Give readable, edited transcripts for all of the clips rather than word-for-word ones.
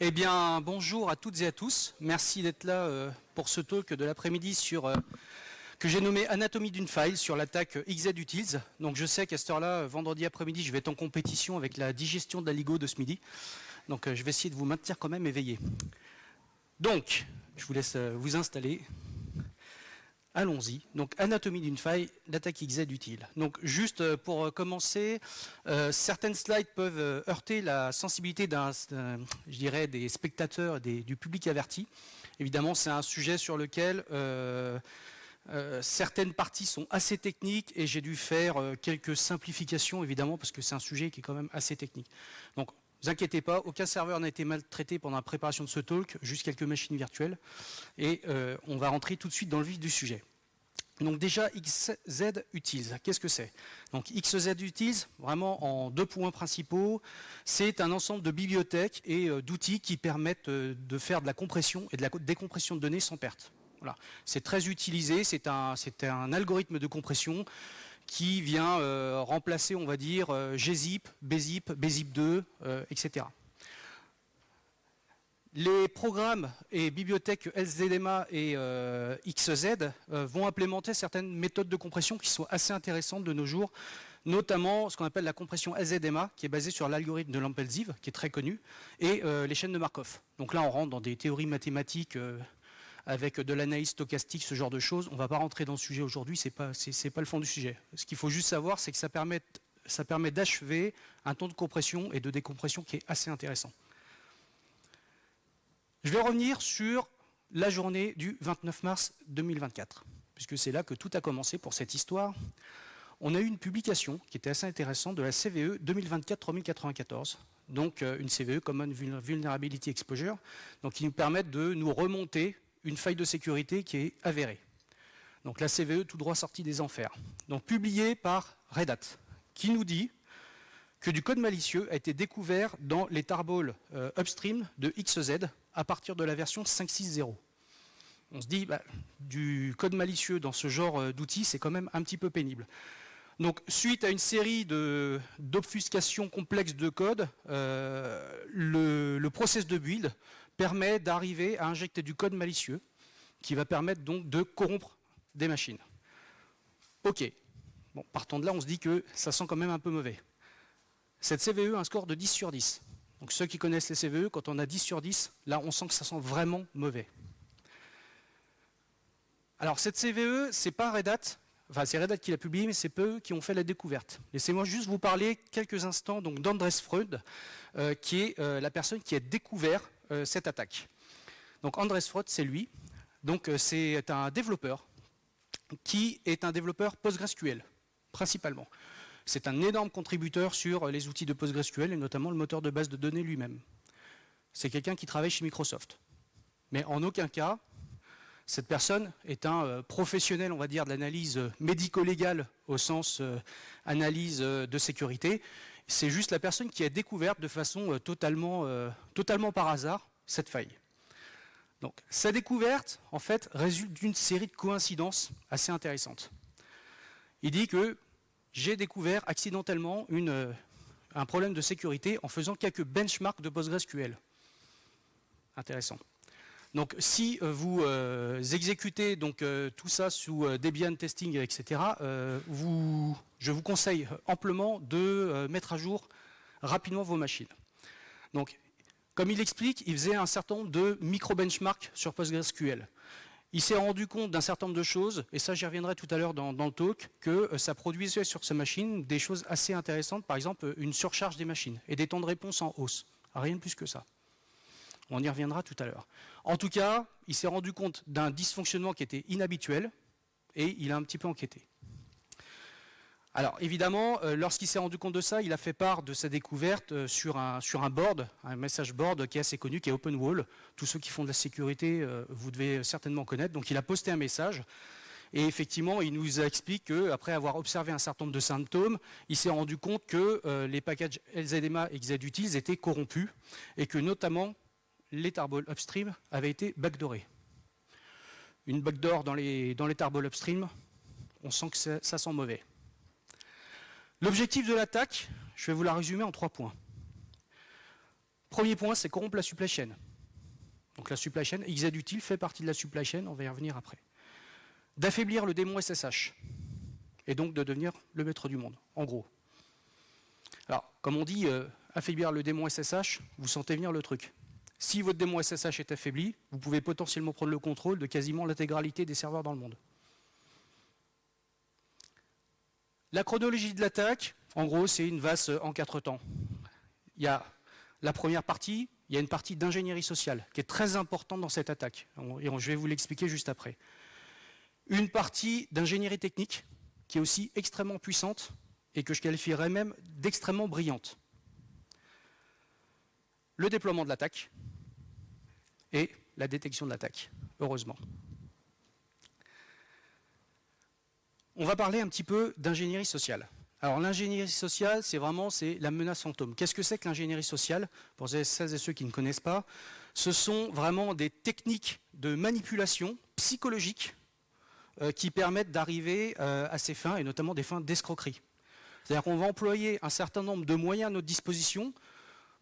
Eh bien, bonjour à toutes et à tous. Merci d'être là pour ce talk de l'après-midi sur que j'ai nommé Anatomie d'une faille sur l'attaque XZ-Utils. Donc je sais qu'à cette heure-là, vendredi après-midi, je vais être en compétition avec la digestion de la LIGO de ce midi. Donc je vais essayer de vous maintenir quand même éveillé. Donc, je vous laisse vous installer. Allons-y. Donc, anatomie d'une faille, l'attaque XZ-Utils. Donc, juste pour commencer, certaines slides peuvent heurter la sensibilité je dirais, des spectateurs et du public averti. Évidemment, c'est un sujet sur lequel certaines parties sont assez techniques et j'ai dû faire quelques simplifications, évidemment, parce que c'est un sujet qui est quand même assez technique. Donc, ne vous inquiétez pas, aucun serveur n'a été maltraité pendant la préparation de ce talk, juste quelques machines virtuelles. Et on va rentrer tout de suite dans le vif du sujet. Donc déjà, XZ-Utils, qu'est-ce que c'est? Donc XZ-Utils, vraiment en 2 points principaux, c'est un ensemble de bibliothèques et d'outils qui permettent de faire de la compression et de la décompression de données sans perte. Voilà. C'est très utilisé, c'est un algorithme de compression qui vient remplacer, on va dire, gzip, bzip, bzip2, etc. Les programmes et bibliothèques LZMA et XZ vont implémenter certaines méthodes de compression qui sont assez intéressantes de nos jours, notamment ce qu'on appelle la compression LZMA, qui est basée sur l'algorithme de Lampelziv, qui est très connu, et les chaînes de Markov. Donc là, on rentre dans des théories mathématiques avec de l'analyse stochastique, ce genre de choses. On ne va pas rentrer dans le sujet aujourd'hui, c'est pas le fond du sujet. Ce qu'il faut juste savoir, c'est que ça permet d'achever un temps de compression et de décompression qui est assez intéressant. Je vais revenir sur la journée du 29 mars 2024, puisque c'est là que tout a commencé pour cette histoire. On a eu une publication qui était assez intéressante de la CVE 2024-3094, donc une CVE, Common Vulnerability Exposure, donc qui nous permettent de nous remonter une faille de sécurité qui est avérée. Donc la CVE tout droit sortie des enfers. Donc publiée par Red Hat, qui nous dit que du code malicieux a été découvert dans les tarballs upstream de XZ à partir de la version 5.6.0. On se dit, du code malicieux dans ce genre d'outils, c'est quand même un petit peu pénible. Donc, suite à une série d'obfuscations complexes de code, le process de build permet d'arriver à injecter du code malicieux qui va permettre donc de corrompre des machines. Ok. Bon, partant de là, on se dit que ça sent quand même un peu mauvais. Cette CVE a un score de 10 sur 10. Donc ceux qui connaissent les CVE, quand on a 10 sur 10, là on sent que ça sent vraiment mauvais. Alors cette CVE, c'est pas Red Hat, enfin c'est Red Hat qui l'a publié, mais c'est peu eux qui ont fait la découverte. Laissez-moi juste vous parler quelques instants donc d'Andres Freud, qui est la personne qui a découvert cette attaque. Donc Andres Freud, c'est lui. Donc c'est un développeur qui est un développeur PostgreSQL, principalement. C'est un énorme contributeur sur les outils de PostgreSQL et notamment le moteur de base de données lui-même. C'est quelqu'un qui travaille chez Microsoft. Mais en aucun cas, cette personne est un professionnel, on va dire, de l'analyse médico-légale au sens analyse de sécurité. C'est juste la personne qui a découvert de façon totalement par hasard cette faille. Donc, sa découverte, en fait, résulte d'une série de coïncidences assez intéressantes. Il dit que j'ai découvert accidentellement un problème de sécurité en faisant quelques benchmarks de PostgreSQL. Intéressant. Donc si vous exécutez donc, tout ça sous Debian testing, etc., je vous conseille amplement de mettre à jour rapidement vos machines. Donc, comme il explique, il faisait un certain nombre de micro-benchmarks sur PostgreSQL. Il s'est rendu compte d'un certain nombre de choses, et ça j'y reviendrai tout à l'heure dans le talk, que ça produisait sur sa machine des choses assez intéressantes, par exemple une surcharge des machines et des temps de réponse en hausse. Rien de plus que ça. On y reviendra tout à l'heure. En tout cas, il s'est rendu compte d'un dysfonctionnement qui était inhabituel, et il a un petit peu enquêté. Alors évidemment, lorsqu'il s'est rendu compte de ça, il a fait part de sa découverte sur un board, un message board qui est assez connu, qui est OpenWall. Tous ceux qui font de la sécurité, vous devez certainement connaître. Donc il a posté un message et effectivement, il nous explique qu'après avoir observé un certain nombre de symptômes, il s'est rendu compte que les packages LZMA et XZ-Utils étaient corrompus et que notamment les tarballs upstream avaient été backdoorés. Une backdoor dans les tarballs upstream, on sent que ça sent mauvais. L'objectif de l'attaque, je vais vous la résumer en 3 points. Premier point, c'est corrompre la supply chain. Donc la supply chain, XZ-Util fait partie de la supply chain, on va y revenir après. D'affaiblir le démon SSH, et donc de devenir le maître du monde, en gros. Alors, comme on dit, affaiblir le démon SSH, vous sentez venir le truc. Si votre démon SSH est affaibli, vous pouvez potentiellement prendre le contrôle de quasiment l'intégralité des serveurs dans le monde. La chronologie de l'attaque, en gros, c'est une valse en 4 temps. Il y a la première partie, il y a une partie d'ingénierie sociale qui est très importante dans cette attaque. Et je vais vous l'expliquer juste après. Une partie d'ingénierie technique qui est aussi extrêmement puissante et que je qualifierais même d'extrêmement brillante. Le déploiement de l'attaque et la détection de l'attaque, heureusement. On va parler un petit peu d'ingénierie sociale. Alors l'ingénierie sociale, c'est la menace fantôme. Qu'est-ce que c'est que l'ingénierie sociale? Pour celles et ceux qui ne connaissent pas, ce sont vraiment des techniques de manipulation psychologique qui permettent d'arriver à ces fins, et notamment des fins d'escroquerie. C'est-à-dire qu'on va employer un certain nombre de moyens à notre disposition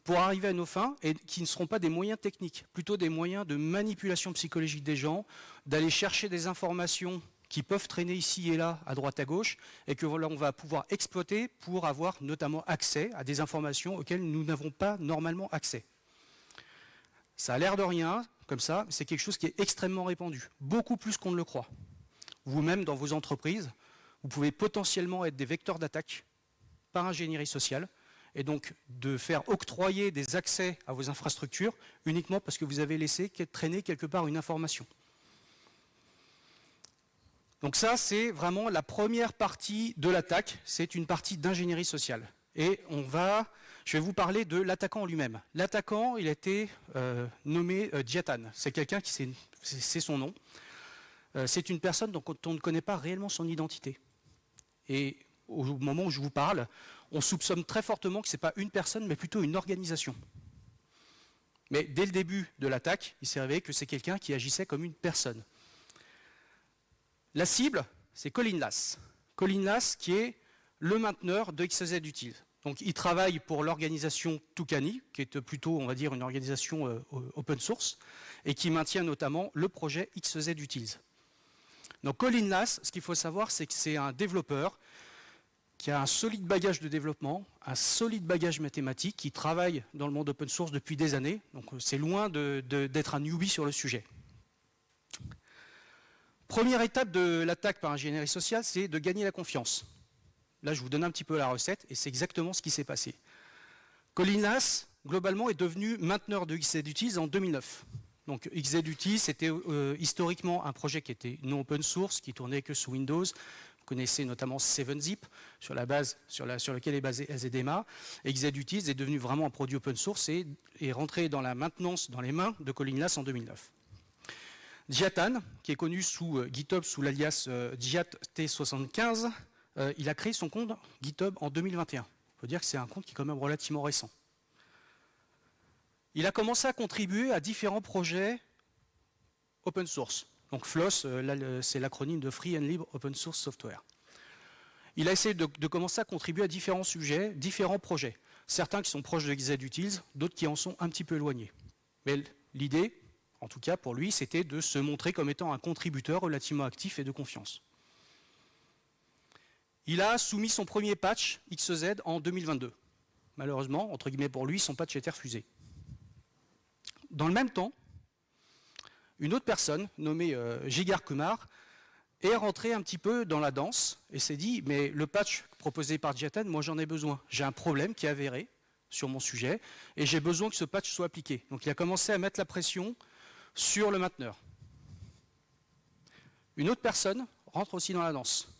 pour arriver à nos fins, et qui ne seront pas des moyens techniques, plutôt des moyens de manipulation psychologique des gens, d'aller chercher des informations qui peuvent traîner ici et là, à droite à gauche, et que voilà, on va pouvoir exploiter pour avoir notamment accès à des informations auxquelles nous n'avons pas normalement accès. Ça a l'air de rien, comme ça, c'est quelque chose qui est extrêmement répandu, beaucoup plus qu'on ne le croit. Vous-même, dans vos entreprises, vous pouvez potentiellement être des vecteurs d'attaque par ingénierie sociale, et donc de faire octroyer des accès à vos infrastructures uniquement parce que vous avez laissé traîner quelque part une information. Donc ça, c'est vraiment la première partie de l'attaque, c'est une partie d'ingénierie sociale. Et je vais vous parler de l'attaquant lui-même. L'attaquant, il a été nommé Djatan. C'est quelqu'un c'est son nom. C'est une personne dont on ne connaît pas réellement son identité. Et au moment où je vous parle, on soupçonne très fortement que ce n'est pas une personne, mais plutôt une organisation. Mais dès le début de l'attaque, il s'est révélé que c'est quelqu'un qui agissait comme une personne. La cible, c'est Colin Lass. Colin Lass, qui est le mainteneur de XZ-Util. Donc, il travaille pour l'organisation Toucani, qui est plutôt, on va dire, une organisation open source, et qui maintient notamment le projet XZ-Utils. Donc, Colin Lass, ce qu'il faut savoir, c'est que c'est un développeur qui a un solide bagage de développement, un solide bagage mathématique, qui travaille dans le monde open source depuis des années. Donc, c'est loin d'être un newbie sur le sujet. Première étape de l'attaque par ingénierie sociale, c'est de gagner la confiance. Là, je vous donne un petit peu la recette, et c'est exactement ce qui s'est passé. Colin Lass, globalement, est devenu mainteneur de XZ-Utils en 2009. Donc XZ-Utils, c'était historiquement un projet qui était non open source, qui tournait que sous Windows. Vous connaissez notamment 7-Zip, sur lequel est basé ZDMA. Et XZ-Utils est devenu vraiment un produit open source et est rentré dans la maintenance dans les mains de Colin Lass en 2009. Djatan, qui est connu sous GitHub sous l'alias Djat-T75, il a créé son compte GitHub en 2021. Il faut dire que c'est un compte qui est quand même relativement récent. Il a commencé à contribuer à différents projets open source. Donc FLOSS, c'est l'acronyme de Free and Libre Open Source Software. Il a essayé de commencer à contribuer à différents sujets, différents projets. Certains qui sont proches de XZ-Utils, d'autres qui en sont un petit peu éloignés. Mais l'idée, en tout cas pour lui, c'était de se montrer comme étant un contributeur relativement actif et de confiance. Il a soumis son premier patch XZ en 2022. Malheureusement, entre guillemets pour lui, son patch a été refusé. Dans le même temps, une autre personne, nommée Jigar Kumar, est rentrée un petit peu dans la danse et s'est dit, mais le patch proposé par Djatan, moi j'en ai besoin. J'ai un problème qui est avéré sur mon sujet et j'ai besoin que ce patch soit appliqué. Donc il a commencé à mettre la pression sur le mainteneur. Une autre personne rentre aussi dans la danse,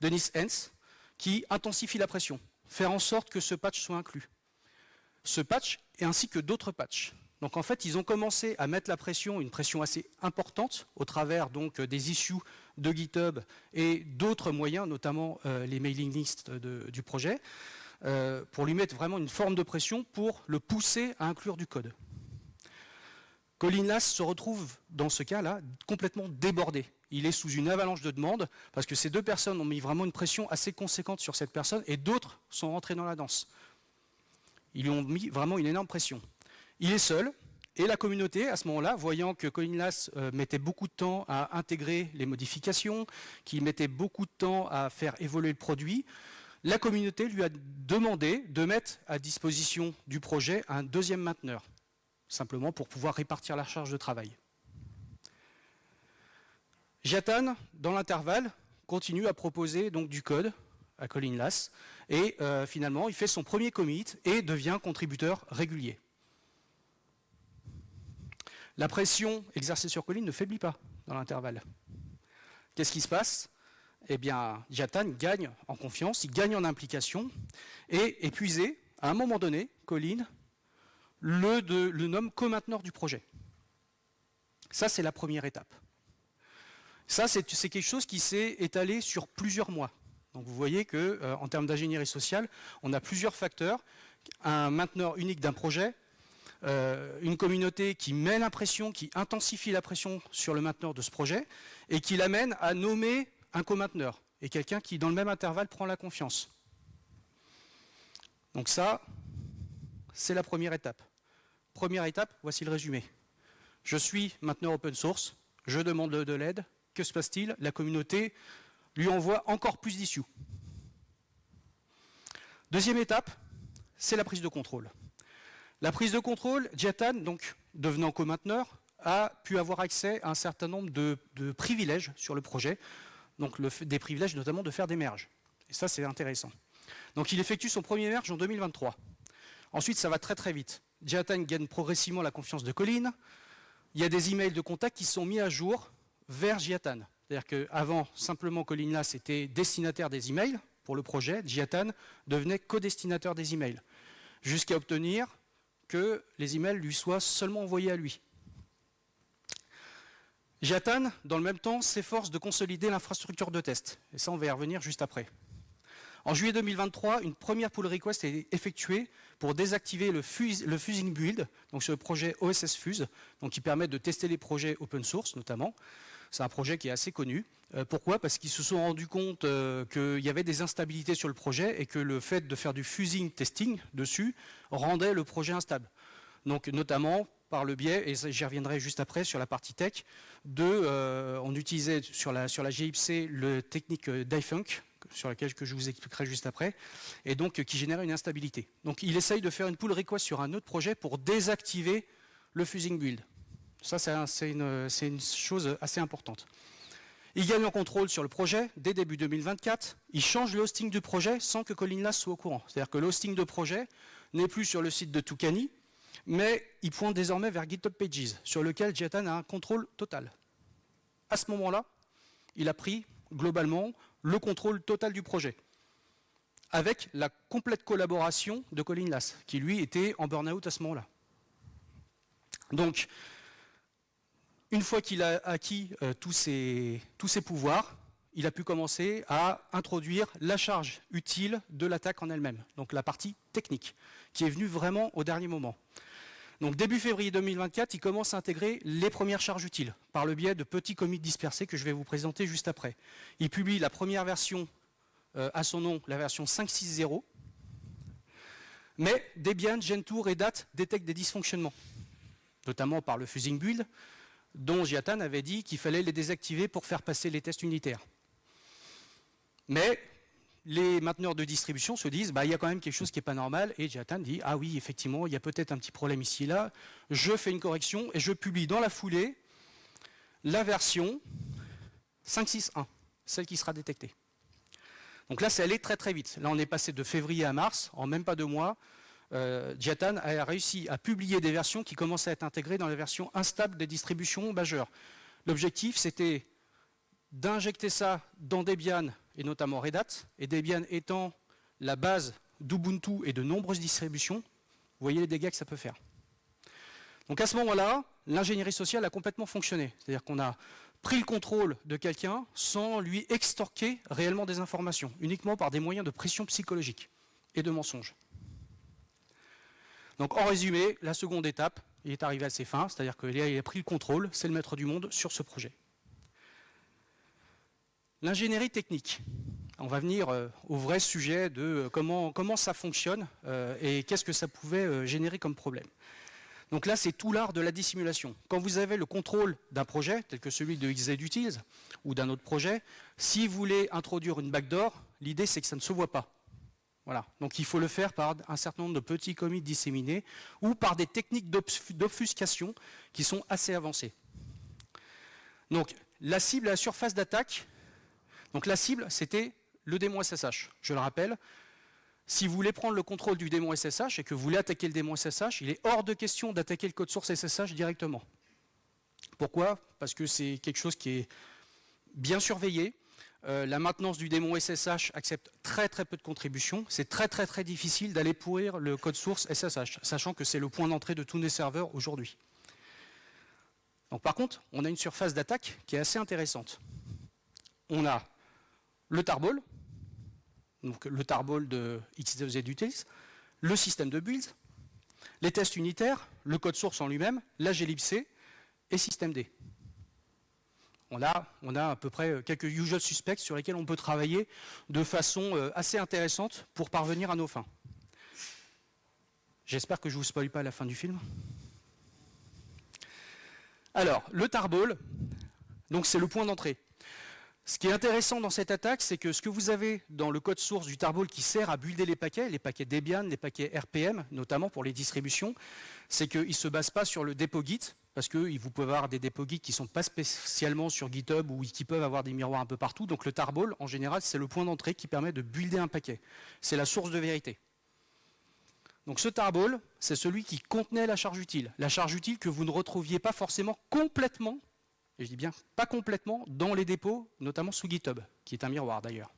Dennis Hens, qui intensifie la pression, faire en sorte que ce patch soit inclus. Ce patch et ainsi que d'autres patchs. Donc en fait, ils ont commencé à mettre la pression, une pression assez importante, au travers donc des issues de GitHub et d'autres moyens, notamment les mailing lists du projet, pour lui mettre vraiment une forme de pression pour le pousser à inclure du code. Colin Lass se retrouve dans ce cas-là complètement débordé. Il est sous une avalanche de demandes parce que ces deux personnes ont mis vraiment une pression assez conséquente sur cette personne et d'autres sont rentrés dans la danse. Ils lui ont mis vraiment une énorme pression. Il est seul, et la communauté, à ce moment-là, voyant que Colinlas mettait beaucoup de temps à intégrer les modifications, qu'il mettait beaucoup de temps à faire évoluer le produit, la communauté lui a demandé de mettre à disposition du projet un deuxième mainteneur, simplement pour pouvoir répartir la charge de travail. Jiatan, dans l'intervalle, continue à proposer donc du code à Colinlas, et finalement, il fait son premier commit et devient contributeur régulier. La pression exercée sur Colin ne faiblit pas dans l'intervalle. Qu'est-ce qui se passe? Eh bien, Jiatan gagne en confiance, il gagne en implication, et épuisé, à un moment donné, Colin le nomme co-mainteneur du projet. Ça, c'est la première étape. Ça, c'est quelque chose qui s'est étalé sur plusieurs mois. Donc vous voyez qu'en termes d'ingénierie sociale, on a plusieurs facteurs. Un mainteneur unique d'un projet, une communauté qui met la pression, qui intensifie la pression sur le mainteneur de ce projet et qui l'amène à nommer un co-mainteneur et quelqu'un qui, dans le même intervalle, prend la confiance. Donc ça, c'est la première étape. Première étape, voici le résumé. Je suis mainteneur open source, je demande de l'aide. Que se passe-t-il? La communauté lui envoie encore plus d'issues. Deuxième étape, c'est la prise de contrôle. La prise de contrôle, Jiatan, donc devenant co-mainteneur, a pu avoir accès à un certain nombre de privilèges sur le projet, donc des privilèges notamment de faire des merges. Et ça, c'est intéressant. Donc il effectue son premier merge en 2023. Ensuite, ça va très très vite. Jiatan gagne progressivement la confiance de Colin. Il y a des emails de contact qui sont mis à jour vers Jiatan. C'est-à-dire qu'avant, simplement Colinlas était destinataire des emails pour le projet. Jiatan devenait co-destinateur des emails, jusqu'à obtenir que les emails lui soient seulement envoyés à lui. Jiatan, dans le même temps, s'efforce de consolider l'infrastructure de test. Et ça, on va y revenir juste après. En juillet 2023, une première pull request est effectuée pour désactiver le fusing build, donc sur le projet OSS Fuse, donc qui permet de tester les projets open source notamment. C'est un projet qui est assez connu. Pourquoi? Parce qu'ils se sont rendus compte qu'il y avait des instabilités sur le projet et que le fait de faire du fusing testing dessus rendait le projet instable. Donc notamment par le biais, et j'y reviendrai juste après sur la partie tech, on utilisait sur la GIPC le technique difunk, sur laquelle je vous expliquerai juste après, et donc qui générait une instabilité. Donc il essaye de faire une pull request sur un autre projet pour désactiver le fusing build. Ça, c'est une chose assez importante. Il gagne en contrôle sur le projet dès début 2024. Il change le hosting du projet sans que Colinlas soit au courant. C'est-à-dire que le hosting de projet n'est plus sur le site de Toucani, mais il pointe désormais vers GitHub Pages, sur lequel Jiatan a un contrôle total. À ce moment-là, il a pris globalement le contrôle total du projet, avec la complète collaboration de Colinlas, qui lui était en burn-out à ce moment-là. Donc, une fois qu'il a acquis tous ses pouvoirs, il a pu commencer à introduire la charge utile de l'attaque en elle-même, donc la partie technique, qui est venue vraiment au dernier moment. Donc début février 2024, il commence à intégrer les premières charges utiles, par le biais de petits commits dispersés que je vais vous présenter juste après. Il publie la première version à son nom, la version 5.6.0, mais Debian, Gentoo, Red Hat détectent des dysfonctionnements, notamment par le fusing build, dont Jiatan avait dit qu'il fallait les désactiver pour faire passer les tests unitaires. Mais les mainteneurs de distribution se disent il y a quand même quelque chose qui n'est pas normal, et Jiatan dit ah oui, effectivement, il y a peut-être un petit problème ici et là, je fais une correction et je publie dans la foulée la version 5.6.1, celle qui sera détectée. Donc là, c'est allé très très vite. Là, on est passé de février à mars, en même pas 2 mois. Jiatan a réussi à publier des versions qui commençaient à être intégrées dans la version instable des distributions majeures. L'objectif, c'était d'injecter ça dans Debian, et notamment Red Hat, et Debian étant la base d'Ubuntu et de nombreuses distributions, vous voyez les dégâts que ça peut faire. Donc à ce moment-là, l'ingénierie sociale a complètement fonctionné. C'est-à-dire qu'on a pris le contrôle de quelqu'un sans lui extorquer réellement des informations, uniquement par des moyens de pression psychologique et de mensonges. Donc en résumé, la seconde étape, il est arrivé à ses fins, c'est-à-dire qu'il a pris le contrôle, c'est le maître du monde sur ce projet. L'ingénierie technique. On va venir au vrai sujet de comment ça fonctionne et qu'est-ce que ça pouvait générer comme problème. Donc là, c'est tout l'art de la dissimulation. Quand vous avez le contrôle d'un projet, tel que celui de XZUtils ou d'un autre projet, si vous voulez introduire une backdoor, l'idée c'est que ça ne se voit pas. Voilà. Donc il faut le faire par un certain nombre de petits commits disséminés ou par des techniques d'obfuscation qui sont assez avancées. Donc la cible à la surface d'attaque, donc la cible c'était le démon SSH. Je le rappelle, si vous voulez prendre le contrôle du démon SSH et que vous voulez attaquer le démon SSH, il est hors de question d'attaquer le code source SSH directement. Pourquoi? Parce que c'est quelque chose qui est bien surveillé. La maintenance du démon SSH accepte très très peu de contributions. C'est très très très difficile d'aller pourrir le code source SSH, sachant que c'est le point d'entrée de tous les serveurs aujourd'hui. Donc par contre, on a une surface d'attaque qui est assez intéressante. On a le tarball, donc le tarball de XZUtils, le système de builds, les tests unitaires, le code source en lui-même, la glibc et systemd. On a à peu près quelques usual suspects sur lesquels on peut travailler de façon assez intéressante pour parvenir à nos fins. J'espère que je ne vous spoil pas à la fin du film. Alors, le tarball, donc c'est le point d'entrée. Ce qui est intéressant dans cette attaque, c'est que ce que vous avez dans le code source du tarball qui sert à builder les paquets Debian, les paquets RPM, notamment pour les distributions, c'est qu'il ne se base pas sur le dépôt Git, parce que vous pouvez avoir des dépôts Git qui ne sont pas spécialement sur GitHub ou qui peuvent avoir des miroirs un peu partout. Donc le tarball, en général, c'est le point d'entrée qui permet de builder un paquet. C'est la source de vérité. Donc ce tarball, c'est celui qui contenait la charge utile. La charge utile que vous ne retrouviez pas forcément complètement, et je dis bien pas complètement, dans les dépôts, notamment sous GitHub, qui est un miroir d'ailleurs.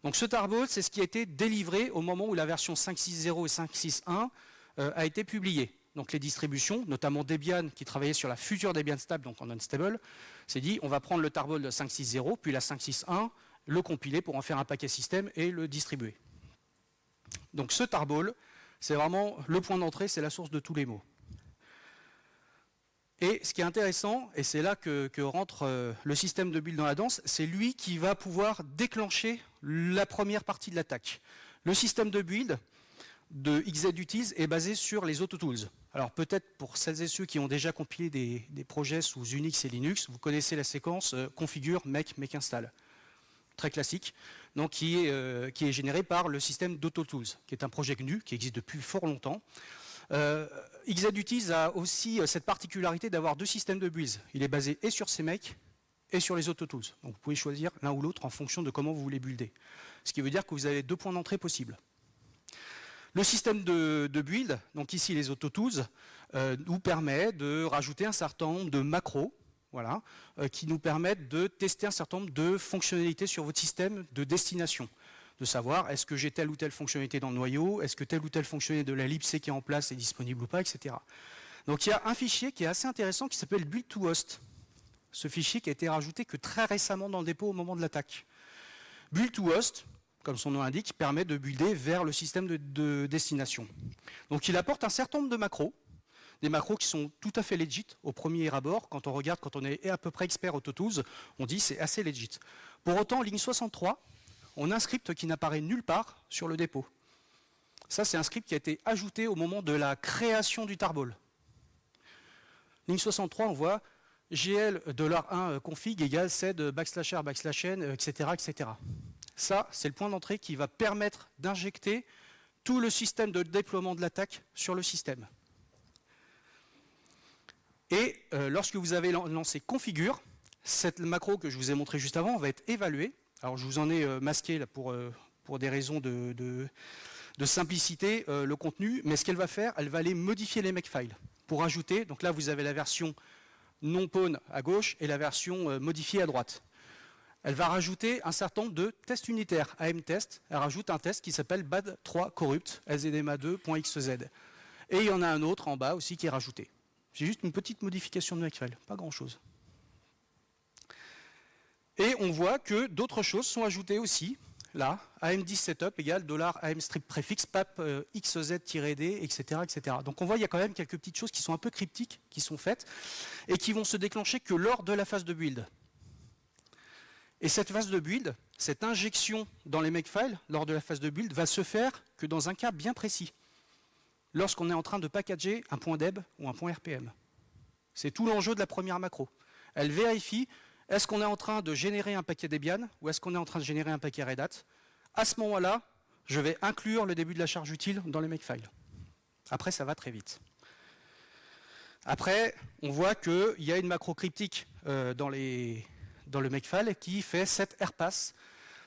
Donc ce tarball, c'est ce qui a été délivré au moment où la version 5.6.0 et 5.6.1 a été publiée. Donc les distributions, notamment Debian, qui travaillait sur la future Debian stable, donc en unstable, s'est dit on va prendre le tarball de 5.6.0, puis la 5.6.1, le compiler pour en faire un paquet système et le distribuer. Donc ce tarball, c'est vraiment le point d'entrée, c'est la source de tous les mots. Et ce qui est intéressant, et c'est là que rentre le système de build dans la danse, c'est lui qui va pouvoir déclencher la première partie de l'attaque. Le système de build de XZUtils est basé sur les autotools. Alors peut-être pour celles et ceux qui ont déjà compilé des projets sous Unix et Linux, vous connaissez la séquence configure, make install. Très classique, donc qui est généré par le système d'AutoTools, qui est un projet GNU qui existe depuis fort longtemps. XZUtils a aussi cette particularité d'avoir deux systèmes de builds. Il est basé et sur CMake et sur les AutoTools. Donc vous pouvez choisir l'un ou l'autre en fonction de comment vous voulez builder. Ce qui veut dire que vous avez deux points d'entrée possibles. Le système de build, donc ici les AutoTools, nous permet de rajouter un certain nombre de macros, voilà, qui nous permettent de tester un certain nombre de fonctionnalités sur votre système de destination. De savoir est-ce que j'ai telle ou telle fonctionnalité dans le noyau, est-ce que telle ou telle fonctionnalité de la libc qui est en place est disponible ou pas, etc. Donc il y a un fichier qui est assez intéressant qui s'appelle build2host. Ce fichier qui a été rajouté que très récemment dans le dépôt au moment de l'attaque. Build2host, comme son nom l'indique, permet de builder vers le système de destination. Donc il apporte un certain nombre de macros, des macros qui sont tout à fait legit au premier abord. Quand on regarde, quand on est à peu près expert AutoTools, on dit c'est assez legit. Pour autant, ligne 63, on a un script qui n'apparaît nulle part sur le dépôt. Ça, c'est un script qui a été ajouté au moment de la création du tarball. Ligne 63, on voit gl $1 config égale sed /r/n, etc., etc. Ça, c'est le point d'entrée qui va permettre d'injecter tout le système de déploiement de l'attaque sur le système. Et lorsque vous avez lancé configure, cette macro que je vous ai montré juste avant va être évaluée. Alors je vous en ai masqué là, pour des raisons de simplicité le contenu, mais ce qu'elle va faire, elle va aller modifier les makefiles pour ajouter. Donc là, vous avez la version non pawn à gauche et la version modifiée à droite. Elle va rajouter un certain nombre de tests unitaires, AMTest. Elle rajoute un test qui s'appelle bad3 corrupt, szma2.xz. Et il y en a un autre en bas aussi qui est rajouté. C'est juste une petite modification de makefile, pas grand-chose. Et on voit que d'autres choses sont ajoutées aussi. Là, am10setup égale $am strip préfixe pap xz-d, etc., etc. Donc on voit qu'il y a quand même quelques petites choses qui sont un peu cryptiques, qui sont faites, et qui vont se déclencher que lors de la phase de build. Et cette phase de build, cette injection dans les makefiles, lors de la phase de build, va se faire que dans un cas bien précis. lorsqu'on est en train de packager un point deb ou un point RPM. C'est tout l'enjeu de la première macro. Elle vérifie, est-ce qu'on est en train de générer un paquet Debian ou est-ce qu'on est en train de générer un paquet Red Hat? À ce moment-là, je vais inclure le début de la charge utile dans le makefile. Après, ça va très vite. Après, on voit qu'il y a une macro cryptique dans le makefile qui fait set rpass.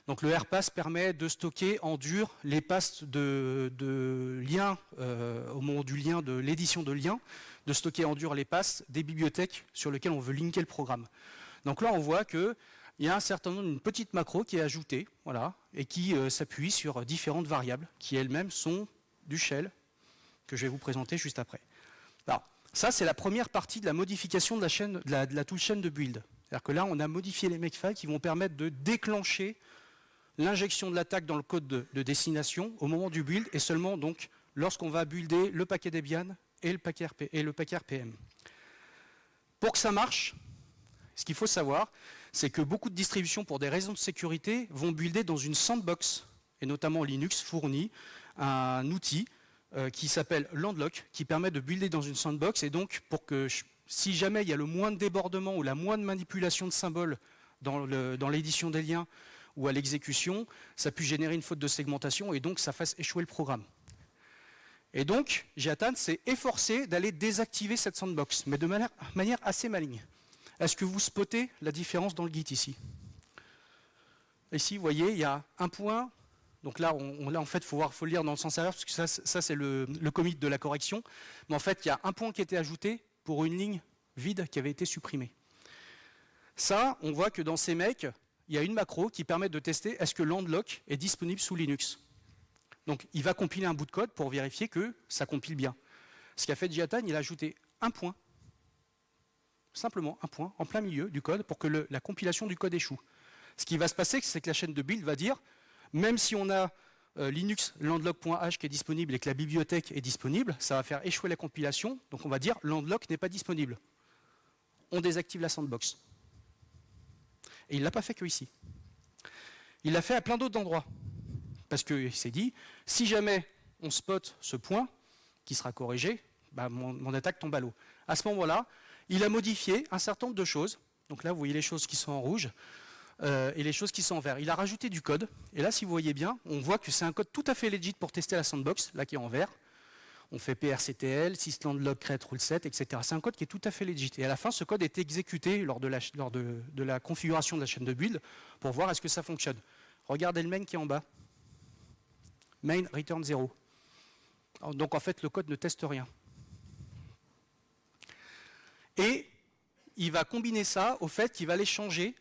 Donc le rpass permet de stocker en dur les passes de liens au moment du lien, de l'édition de liens, de stocker en dur les passes des bibliothèques sur lesquelles on veut linker le programme. Donc là, on voit qu'il y a un certain nombre, une petite macro qui est ajoutée, voilà, et qui s'appuie sur différentes variables qui elles-mêmes sont du shell que je vais vous présenter juste après. Alors, ça, c'est la première partie de la modification de la chaîne, de la toolchain de build. C'est-à-dire que là, on a modifié les makefiles qui vont permettre de déclencher l'injection de l'attaque dans le code de destination au moment du build et seulement donc lorsqu'on va builder le paquet Debian et le paquet RPM. Pour que ça marche, ce qu'il faut savoir, c'est que beaucoup de distributions, pour des raisons de sécurité, vont builder dans une sandbox, et notamment Linux fournit un outil qui s'appelle Landlock, qui permet de builder dans une sandbox, et donc pour que si jamais il y a le moins de débordement ou la moindre manipulation de symboles dans l'édition des liens ou à l'exécution, ça puisse générer une faute de segmentation et donc ça fasse échouer le programme. Et donc, Jatan s'est efforcé d'aller désactiver cette sandbox, mais de manière assez maligne. Est-ce que vous spottez la différence dans le Git ici? Ici, vous voyez, il y a un point. Donc là, en fait, il faut le lire dans le sens inverse, parce que ça c'est le commit de la correction. Mais en fait, il y a un point qui a été ajouté pour une ligne vide qui avait été supprimée. Ça, on voit que dans ces makes, il y a une macro qui permet de tester est-ce que Landlock est disponible sous Linux. Donc, il va compiler un bout de code pour vérifier que ça compile bien. Ce qu'a fait Jatan, il a ajouté un point, simplement un point, en plein milieu du code pour que la compilation du code échoue. Ce qui va se passer, c'est que la chaîne de build va dire, même si on a Linux landlock.h qui est disponible et que la bibliothèque est disponible, ça va faire échouer la compilation, donc on va dire landlock n'est pas disponible. On désactive la sandbox. Et il ne l'a pas fait que ici. Il l'a fait à plein d'autres endroits. Parce qu'il s'est dit, si jamais on spot ce point, qui sera corrigé, bah mon attaque tombe à l'eau. À ce moment-là, il a modifié un certain nombre de choses. Donc là, vous voyez les choses qui sont en rouge et les choses qui sont en vert. Il a rajouté du code. Et là, si vous voyez bien, on voit que c'est un code tout à fait legit pour tester la sandbox, là qui est en vert. On fait prctl, syslandlog, create rule set, etc. C'est un code qui est tout à fait legit. Et à la fin, ce code est exécuté lors de la configuration de la chaîne de build pour voir est-ce que ça fonctionne. Regardez le main qui est en bas. Main return 0. Donc en fait, le code ne teste rien. Et il va combiner ça au fait qu'il va les changer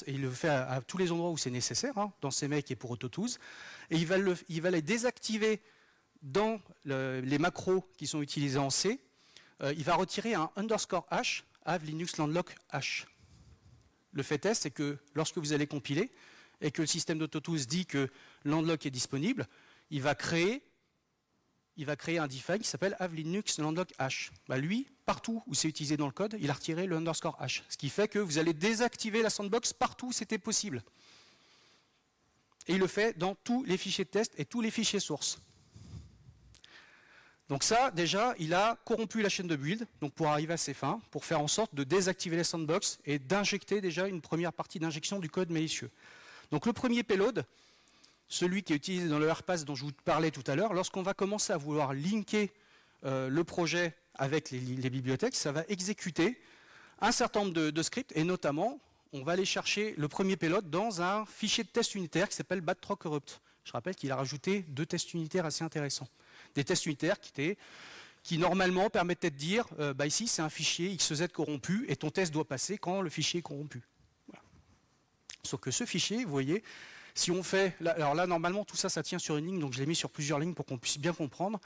et il le fait à tous les endroits où c'est nécessaire, hein, dans ces makes et pour AutoTools, et il va les désactiver dans les macros qui sont utilisés en C. Il va retirer un _h have Linux landlock h. Le fait est, c'est que lorsque vous allez compiler et que le système d'AutoTools dit que landlock est disponible, il va créer un define qui s'appelle have Linux landlock h. Bah lui, partout où c'est utilisé dans le code, il a retiré le _h. Ce qui fait que vous allez désactiver la sandbox partout où c'était possible. Et il le fait dans tous les fichiers de test et tous les fichiers sources. Donc ça, déjà, il a corrompu la chaîne de build, donc pour arriver à ses fins, pour faire en sorte de désactiver les sandbox et d'injecter déjà une première partie d'injection du code malicieux. Donc le premier payload, celui qui est utilisé dans le rpass dont je vous parlais tout à l'heure, lorsqu'on va commencer à vouloir linker le projet avec les bibliothèques, ça va exécuter un certain nombre de scripts, et notamment, on va aller chercher le premier payload dans un fichier de test unitaire qui s'appelle badtrock-corrupt. Je rappelle qu'il a rajouté 2 tests unitaires assez intéressants. Des tests unitaires qui normalement permettaient de dire, bah ici c'est un fichier XZ corrompu, et ton test doit passer quand le fichier est corrompu. Voilà. Sauf que ce fichier, vous voyez, si on fait, alors là normalement tout ça, ça tient sur une ligne, donc je l'ai mis sur plusieurs lignes pour qu'on puisse bien comprendre.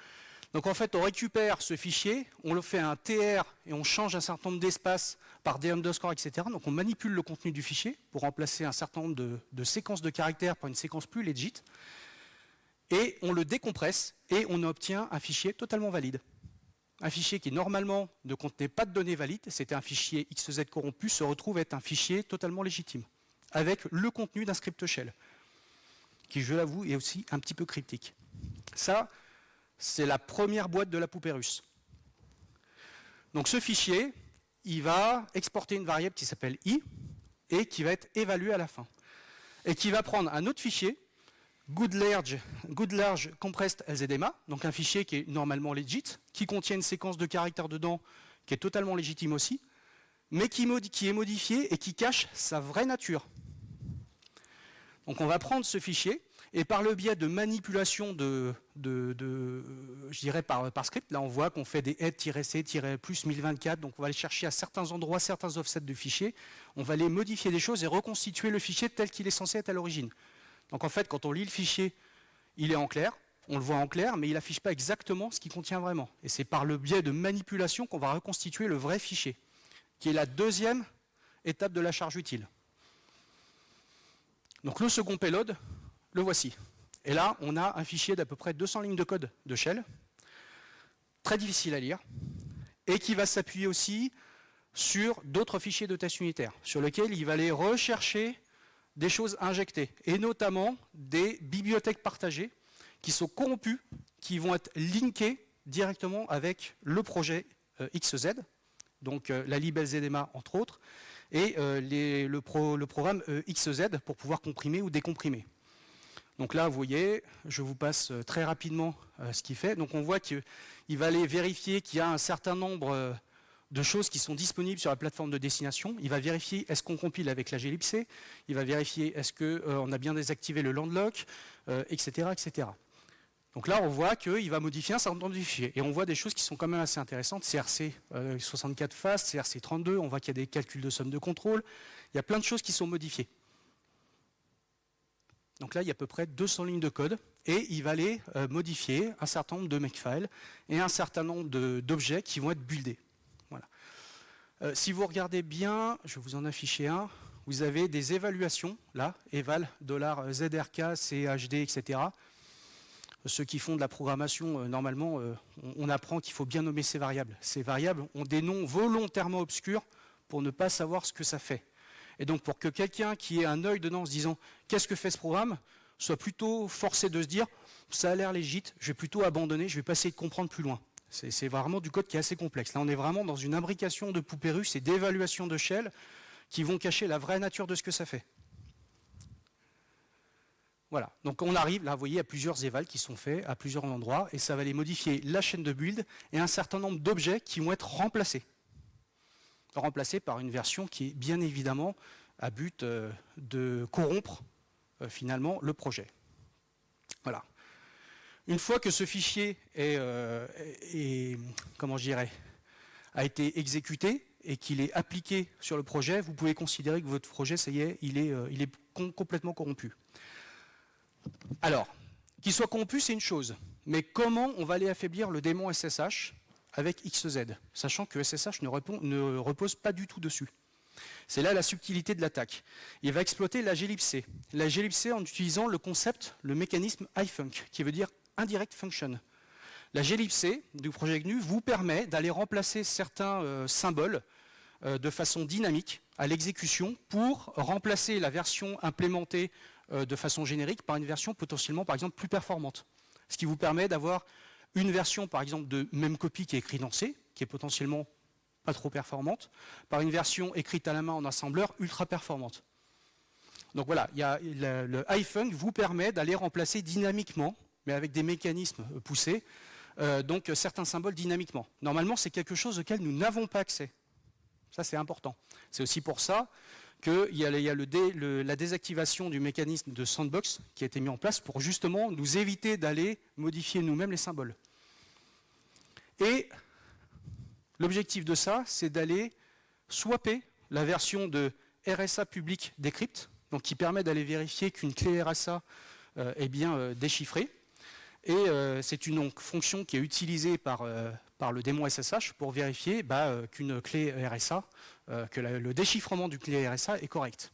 Donc en fait, on récupère ce fichier, on le fait un TR et on change un certain nombre d'espaces par des underscore, etc. Donc on manipule le contenu du fichier pour remplacer un certain nombre de séquences de caractères par une séquence plus legit. Et on le décompresse et on obtient un fichier totalement valide. Un fichier qui normalement ne contenait pas de données valides, c'était un fichier XZ corrompu, se retrouve être un fichier totalement légitime, avec le contenu d'un script shell, qui, je l'avoue, est aussi un petit peu cryptique. Ça, c'est la première boîte de la poupée russe. Donc ce fichier, il va exporter une variable qui s'appelle i et qui va être évaluée à la fin. Et qui va prendre un autre fichier, good large compressed LZMA, donc un fichier qui est normalement legit, qui contient une séquence de caractères dedans qui est totalement légitime aussi, mais qui est modifié et qui cache sa vraie nature. Donc on va prendre ce fichier et par le biais de manipulation je dirais par script, là on voit qu'on fait des head-c-plus 1024, donc on va aller chercher à certains endroits, certains offsets de fichiers, on va aller modifier des choses et reconstituer le fichier tel qu'il est censé être à l'origine. Donc en fait, quand on lit le fichier, il est en clair, on le voit en clair, mais il n'affiche pas exactement ce qu'il contient vraiment. Et c'est par le biais de manipulation qu'on va reconstituer le vrai fichier, qui est la deuxième étape de la charge utile. Donc le second payload, le voici. Et là, on a un fichier d'à peu près 200 lignes de code de shell, très difficile à lire, et qui va s'appuyer aussi sur d'autres fichiers de tests unitaires, sur lesquels il va aller rechercher des choses injectées, et notamment des bibliothèques partagées qui sont corrompues, qui vont être linkées directement avec le projet XZ, donc la lib LZMA entre autres, et le programme XZ pour pouvoir comprimer ou décomprimer. Donc là, vous voyez, je vous passe très rapidement ce qu'il fait. Donc on voit qu'il va aller vérifier qu'il y a un certain nombre de choses qui sont disponibles sur la plateforme de destination. Il va vérifier est-ce qu'on compile avec la glibc, il va vérifier est-ce qu'on a bien désactivé le landlock, etc., etc. Donc là, on voit qu'il va modifier un certain nombre de fichiers. Et on voit des choses qui sont quand même assez intéressantes. CRC 64 fast, CRC 32, on voit qu'il y a des calculs de somme de contrôle. Il y a plein de choses qui sont modifiées. Donc là, il y a à peu près 200 lignes de code. Et il va aller modifier un certain nombre de makefiles et un certain nombre d'objets qui vont être buildés. Voilà. Si vous regardez bien, je vais vous en afficher un. Vous avez des évaluations, là, eval, $ZRK, CHD, etc. Ceux qui font de la programmation, normalement, on apprend qu'il faut bien nommer ces variables. Ces variables ont des noms volontairement obscurs pour ne pas savoir ce que ça fait. Et donc, pour que quelqu'un qui ait un œil dedans en se disant « qu'est-ce que fait ce programme ?», soit plutôt forcé de se dire « ça a l'air légit, je vais plutôt abandonner, je ne vais pas essayer de comprendre plus loin ». C'est vraiment du code qui est assez complexe. Là, on est vraiment dans une imbrication de poupées russes et d'évaluation de shell qui vont cacher la vraie nature de ce que ça fait. Voilà, donc on arrive, là vous voyez, à plusieurs évals qui sont faits à plusieurs endroits, et ça va aller modifier la chaîne de build et un certain nombre d'objets qui vont être remplacés. Remplacés par une version qui est bien évidemment à but de corrompre finalement le projet. Voilà. Une fois que ce fichier comment je dirais, a été exécuté et qu'il est appliqué sur le projet, vous pouvez considérer que votre projet, ça y est, il est complètement corrompu. Alors, qu'il soit corrompu, c'est une chose. Mais comment on va aller affaiblir le démon SSH avec XZ, sachant que SSH ne repose pas du tout dessus. C'est là la subtilité de l'attaque. Il va exploiter la glibc. La glibc en utilisant le concept, le mécanisme ifunc, qui veut dire indirect function. La glibc du projet GNU vous permet d'aller remplacer certains symboles de façon dynamique à l'exécution pour remplacer la version implémentée de façon générique par une version potentiellement, par exemple, plus performante. Ce qui vous permet d'avoir une version, par exemple, de même copie qui est écrite en C, qui est potentiellement pas trop performante, par une version écrite à la main en assembleur ultra performante. Donc voilà, le ifunc vous permet d'aller remplacer dynamiquement, mais avec des mécanismes poussés, donc certains symboles dynamiquement. Normalement, c'est quelque chose auquel nous n'avons pas accès. Ça, c'est important. C'est aussi pour ça qu'il y a la désactivation du mécanisme de sandbox qui a été mis en place pour justement nous éviter d'aller modifier nous-mêmes les symboles. Et l'objectif de ça, c'est d'aller swapper la version de RSA public decrypt, donc qui permet d'aller vérifier qu'une clé RSA est bien déchiffrée. Et c'est une fonction qui est utilisée par le démon SSH pour vérifier qu'une clé RSA, que le déchiffrement du clé RSA est correct.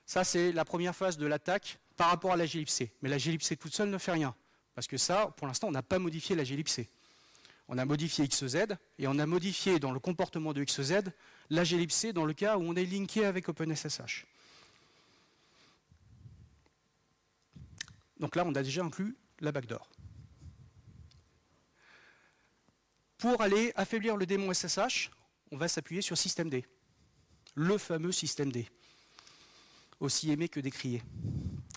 Ça, c'est la première phase de l'attaque par rapport à la glibc. Mais la glibc toute seule ne fait rien. Parce que ça, pour l'instant, on n'a pas modifié la glibc. On a modifié XZ et on a modifié dans le comportement de XZ la glibc dans le cas où on est linké avec OpenSSH. Donc là, on a déjà inclus la backdoor. Pour aller affaiblir le démon SSH, on va s'appuyer sur systemd, le fameux systemd, aussi aimé que décrié.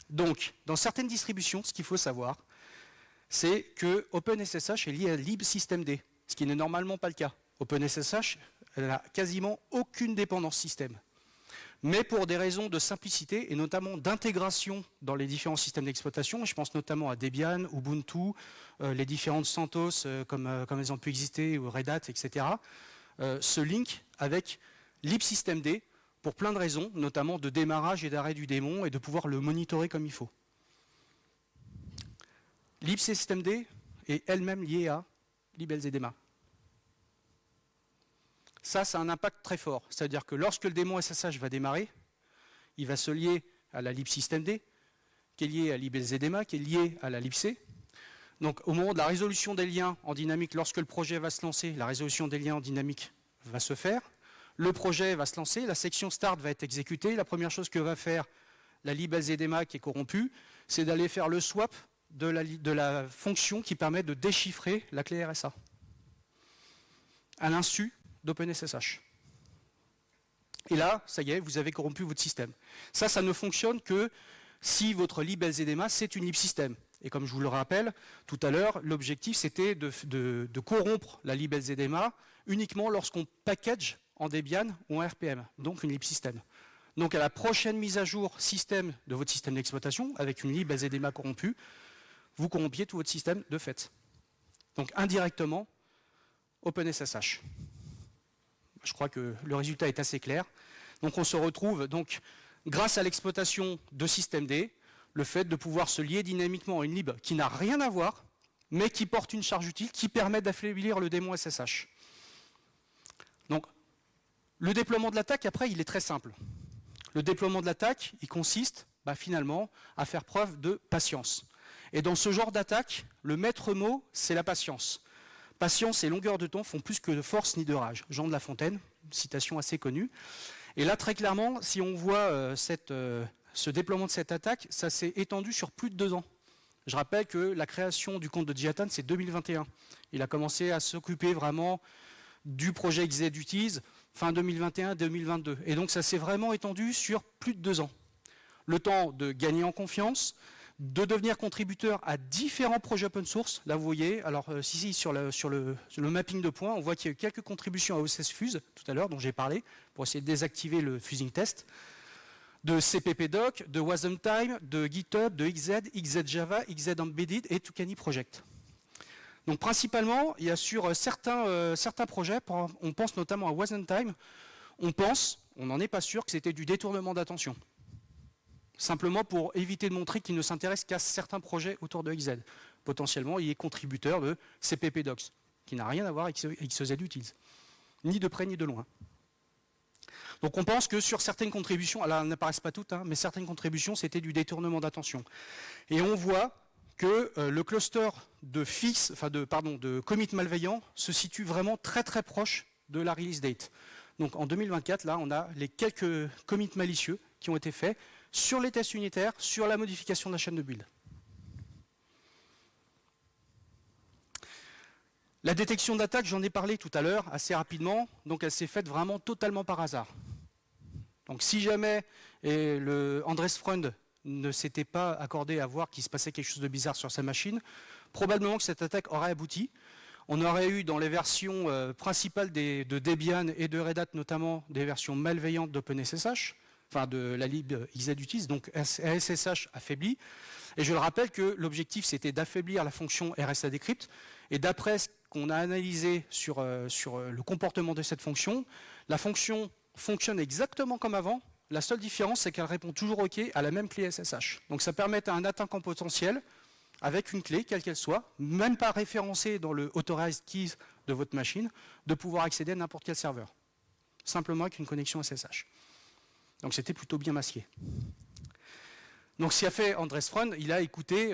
Donc, dans certaines distributions, ce qu'il faut savoir, c'est que OpenSSH est lié à libsystemd, ce qui n'est normalement pas le cas. OpenSSH n'a quasiment aucune dépendance système. Mais pour des raisons de simplicité et notamment d'intégration dans les différents systèmes d'exploitation, je pense notamment à Debian, Ubuntu, les différentes CentOS comme elles ont pu exister, ou Red Hat, etc., se link avec libsystemd pour plein de raisons, notamment de démarrage et d'arrêt du démon et de pouvoir le monitorer comme il faut. Libsystemd est elle-même liée à libelzedema. Ça a un impact très fort. C'est-à-dire que lorsque le démon SSH va démarrer, il va se lier à la libsystemd, qui est liée à libelzedema, qui est liée à la libc. Donc au moment de la résolution des liens en dynamique, lorsque le projet va se lancer, la résolution des liens en dynamique va se faire. Le projet va se lancer, la section start va être exécutée. La première chose que va faire la libelzedema qui est corrompue, c'est d'aller faire le swap de la fonction qui permet de déchiffrer la clé RSA à l'insu d'OpenSSH. Et là, ça y est, vous avez corrompu votre système. Ça ne fonctionne que si votre libelzedema, c'est une libsystem. Et comme je vous le rappelle tout à l'heure, l'objectif, c'était de corrompre la libelzedema uniquement lorsqu'on package en Debian ou en RPM, donc une libsystem. Donc à la prochaine mise à jour système de votre système d'exploitation, avec une libelzedema corrompue, vous corrompiez tout votre système de fait. Donc indirectement, OpenSSH. Je crois que le résultat est assez clair. Donc on se retrouve, donc, grâce à l'exploitation de systemd, le fait de pouvoir se lier dynamiquement à une lib qui n'a rien à voir, mais qui porte une charge utile qui permet d'affaiblir le démon SSH. Donc, le déploiement de l'attaque, après, il est très simple. Le déploiement de l'attaque, il consiste, finalement, à faire preuve de patience. Et dans ce genre d'attaque, le maître mot, c'est la patience. Patience et longueur de temps font plus que de force ni de rage. Jean de La Fontaine, une citation assez connue. Et là, très clairement, si on voit ce déploiement de cette attaque, ça s'est étendu sur plus de 2 ans. Je rappelle que la création du compte de Djihatan, c'est 2021. Il a commencé à s'occuper vraiment du projet XZUtils fin 2021-2022. Et donc ça s'est vraiment étendu sur plus de 2 ans. Le temps de gagner en confiance, de devenir contributeur à différents projets open source. Là, vous voyez, alors ici sur le mapping de points, on voit qu'il y a eu quelques contributions à OSSFuse tout à l'heure, dont j'ai parlé, pour essayer de désactiver le fusing test, de CPPDoc, de Wasmtime, de GitHub, de XZ, XZJava, XZEmbedded et Toucani Project. Donc principalement, il y a sur certains projets, on pense notamment à Wasmtime, on n'en est pas sûr que c'était du détournement d'attention. Simplement pour éviter de montrer qu'il ne s'intéresse qu'à certains projets autour de XZ. Potentiellement, il est contributeur de CPPDocs, qui n'a rien à voir avec XZUtils, ni de près ni de loin. Donc on pense que sur certaines contributions, alors elles n'apparaissent pas toutes, mais certaines contributions, c'était du détournement d'attention. Et on voit que le cluster de commits malveillants se situe vraiment très très proche de la release date. Donc en 2024, là, on a les quelques commits malicieux qui ont été faits sur les tests unitaires, sur la modification de la chaîne de build. La détection d'attaque, j'en ai parlé tout à l'heure, assez rapidement, donc elle s'est faite vraiment totalement par hasard. Donc si jamais Andres Freund ne s'était pas accordé à voir qu'il se passait quelque chose de bizarre sur sa machine, probablement que cette attaque aurait abouti. On aurait eu dans les versions principales de Debian et de Red Hat notamment des versions malveillantes d'OpenSSH, enfin de la lib XZUtils, donc SSH affaibli. Et je le rappelle que l'objectif c'était d'affaiblir la fonction RSA decrypt. Et d'après ce qu'on a analysé sur le comportement de cette fonction, la fonction fonctionne exactement comme avant. La seule différence c'est qu'elle répond toujours OK à la même clé SSH. Donc ça permet à un attaquant potentiel, avec une clé, quelle qu'elle soit, même pas référencée dans le Authorized Keys de votre machine, de pouvoir accéder à n'importe quel serveur. Simplement avec une connexion SSH. Donc c'était plutôt bien masqué. Donc ce qu'a fait Andres Freund, il a écouté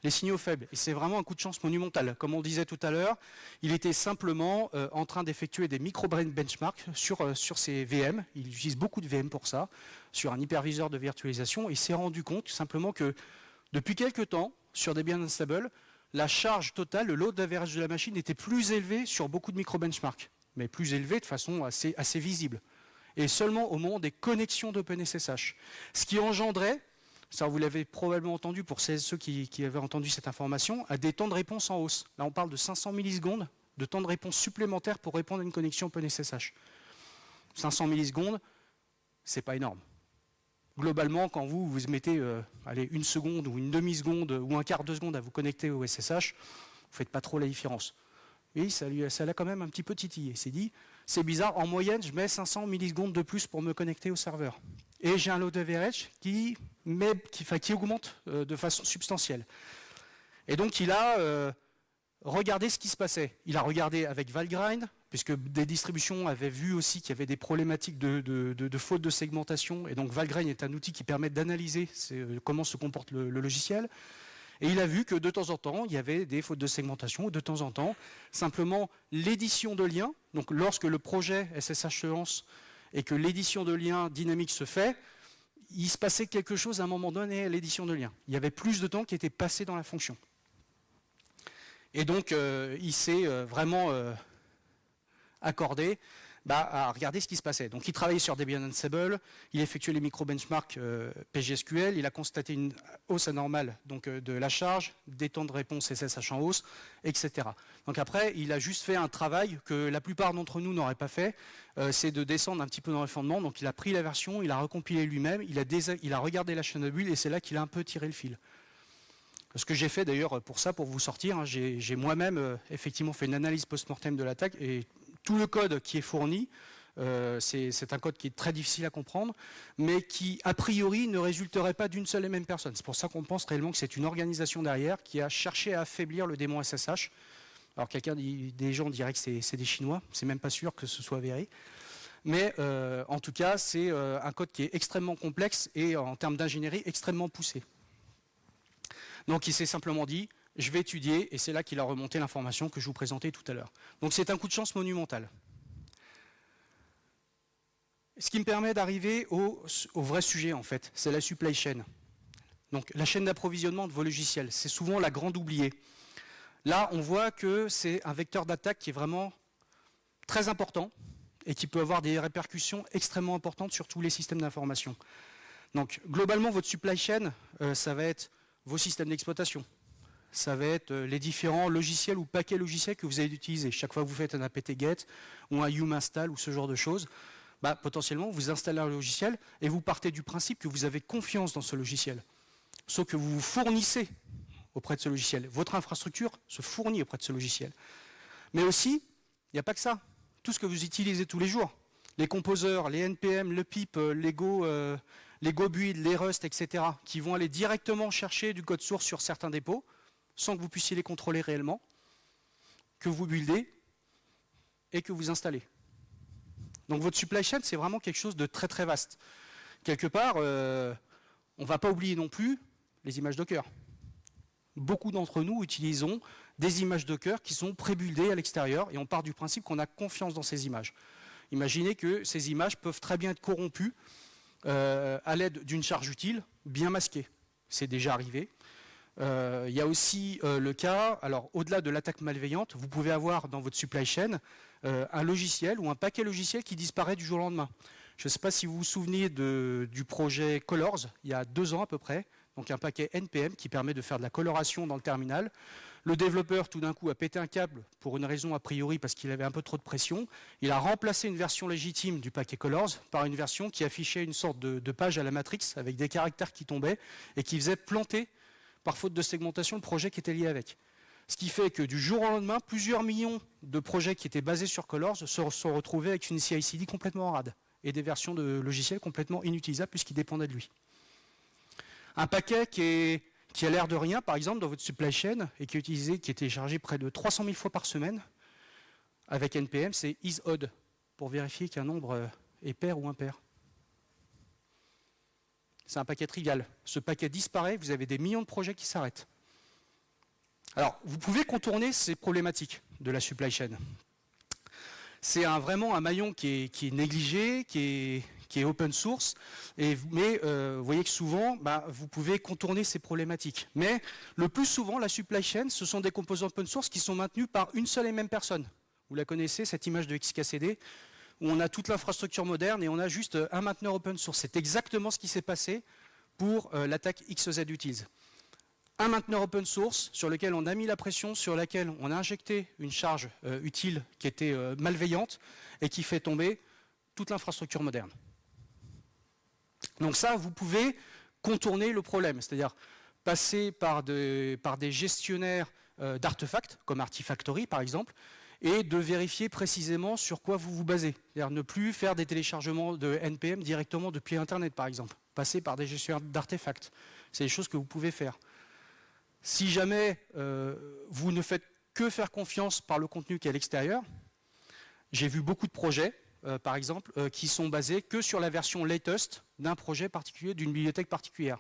les signaux faibles. Et c'est vraiment un coup de chance monumental. Comme on disait tout à l'heure, il était simplement en train d'effectuer des micro-benchmarks sur ses VM. Il utilise beaucoup de VM pour ça, sur un hyperviseur de virtualisation. Et il s'est rendu compte simplement que depuis quelques temps, sur Debian Unstable, la charge totale, le load average de la machine était plus élevé sur beaucoup de micro-benchmarks, mais plus élevé de façon assez visible. Et seulement au moment des connexions d'OpenSSH. Ce qui engendrait, ça vous l'avez probablement entendu pour ceux qui avaient entendu cette information, à des temps de réponse en hausse. Là on parle de 500 millisecondes de temps de réponse supplémentaire pour répondre à une connexion OpenSSH. 500 millisecondes, c'est pas énorme. Globalement, quand vous mettez une seconde ou une demi-seconde ou un quart de seconde à vous connecter au SSH, vous ne faites pas trop la différence. Et ça l'a quand même un petit peu titillé. Il s'est dit, c'est bizarre, en moyenne, je mets 500 millisecondes de plus pour me connecter au serveur. Et j'ai un load average qui augmente de façon substantielle. Et donc, il a regardé ce qui se passait. Il a regardé avec Valgrind, puisque des distributions avaient vu aussi qu'il y avait des problématiques de faute de segmentation. Et donc, Valgrind est un outil qui permet d'analyser comment se comporte le logiciel. Et il a vu que de temps en temps, il y avait des fautes de segmentation, ou de temps en temps, simplement l'édition de liens, donc lorsque le projet SSH se lance et que l'édition de liens dynamique se fait, il se passait quelque chose à un moment donné à l'édition de liens. Il y avait plus de temps qui était passé dans la fonction. Et donc, il s'est vraiment accordé à regarder ce qui se passait. Donc, il travaillait sur Debian Ansible, il effectuait les micro-benchmarks PGSQL, il a constaté une hausse anormale donc, de la charge, des temps de réponse SSH en hausse, etc. Donc après, il a juste fait un travail que la plupart d'entre nous n'auraient pas fait, c'est de descendre un petit peu dans le fondement. Donc, il a pris la version, il a recompilé lui-même, il a regardé la chaîne de build et c'est là qu'il a un peu tiré le fil. Ce que j'ai fait d'ailleurs pour ça, pour vous sortir, hein, j'ai moi-même effectivement fait une analyse post-mortem de l'attaque et tout le code qui est fourni, c'est un code qui est très difficile à comprendre, mais qui a priori ne résulterait pas d'une seule et même personne. C'est pour ça qu'on pense réellement que c'est une organisation derrière qui a cherché à affaiblir le démon SSH. Alors des gens diraient que c'est des Chinois, c'est même pas sûr que ce soit avéré. Mais en tout cas, c'est un code qui est extrêmement complexe et en termes d'ingénierie extrêmement poussé. Donc il s'est simplement dit, je vais étudier, et c'est là qu'il a remonté l'information que je vous présentais tout à l'heure. Donc c'est un coup de chance monumental. Ce qui me permet d'arriver au vrai sujet en fait, c'est la supply chain. Donc la chaîne d'approvisionnement de vos logiciels, c'est souvent la grande oubliée. Là, on voit que c'est un vecteur d'attaque qui est vraiment très important et qui peut avoir des répercussions extrêmement importantes sur tous les systèmes d'information. Donc globalement, votre supply chain, ça va être vos systèmes d'exploitation. Ça va être les différents logiciels ou paquets logiciels que vous allez utiliser. Chaque fois que vous faites un apt-get ou un yum-install ou ce genre de choses, potentiellement, vous installez un logiciel et vous partez du principe que vous avez confiance dans ce logiciel. Sauf que vous vous fournissez auprès de ce logiciel. Votre infrastructure se fournit auprès de ce logiciel. Mais aussi, il n'y a pas que ça. Tout ce que vous utilisez tous les jours. Les composeurs, les NPM, le pip, les Go build, les Rust, etc., qui vont aller directement chercher du code source sur certains dépôts, sans que vous puissiez les contrôler réellement, que vous buildez et que vous installez. Donc votre supply chain, c'est vraiment quelque chose de très très vaste. Quelque part, on ne va pas oublier non plus les images Docker. Beaucoup d'entre nous utilisons des images Docker qui sont pré-buildées à l'extérieur et on part du principe qu'on a confiance dans ces images. Imaginez que ces images peuvent très bien être corrompues à l'aide d'une charge utile bien masquée. C'est déjà arrivé. Il y a aussi le cas, alors au-delà de l'attaque malveillante, vous pouvez avoir dans votre supply chain un logiciel ou un paquet logiciel qui disparaît du jour au lendemain. Je ne sais pas si vous vous souvenez du projet Colors, il y a 2 ans à peu près, donc un paquet NPM qui permet de faire de la coloration dans le terminal. Le développeur, tout d'un coup, a pété un câble pour une raison a priori parce qu'il avait un peu trop de pression. Il a remplacé une version légitime du paquet Colors par une version qui affichait une sorte de page à la Matrix avec des caractères qui tombaient et qui faisait planter, par faute de segmentation, le projet qui était lié avec. Ce qui fait que du jour au lendemain, plusieurs millions de projets qui étaient basés sur Colors se sont retrouvés avec une CI/CD complètement en rade et des versions de logiciels complètement inutilisables puisqu'ils dépendaient de lui. Un paquet qui a l'air de rien, par exemple, dans votre supply chain, et qui est téléchargé près de 300 000 fois par semaine, avec NPM, c'est isOdd, pour vérifier qu'un nombre est pair ou impair. C'est un paquet trivial. Ce paquet disparaît, vous avez des millions de projets qui s'arrêtent. Alors, vous pouvez contourner ces problématiques de la supply chain. C'est vraiment un maillon qui est négligé, qui qui est open source, mais vous voyez que souvent, vous pouvez contourner ces problématiques. Mais le plus souvent, la supply chain, ce sont des composants open source qui sont maintenus par une seule et même personne. Vous la connaissez, cette image de XKCD, où on a toute l'infrastructure moderne et on a juste un mainteneur open source. C'est exactement ce qui s'est passé pour l'attaque XZ Utils. Un mainteneur open source sur lequel on a mis la pression, sur laquelle on a injecté une charge utile qui était malveillante et qui fait tomber toute l'infrastructure moderne. Donc ça, vous pouvez contourner le problème, c'est-à-dire passer par des gestionnaires d'artefacts, comme Artifactory par exemple, et de vérifier précisément sur quoi vous vous basez. C'est-à-dire ne plus faire des téléchargements de NPM directement depuis Internet, par exemple. Passer par des gestionnaires d'artefacts. C'est des choses que vous pouvez faire. Si jamais vous ne faites que faire confiance par le contenu qui est à l'extérieur, j'ai vu beaucoup de projets, par exemple, qui sont basés que sur la version latest d'un projet particulier, d'une bibliothèque particulière.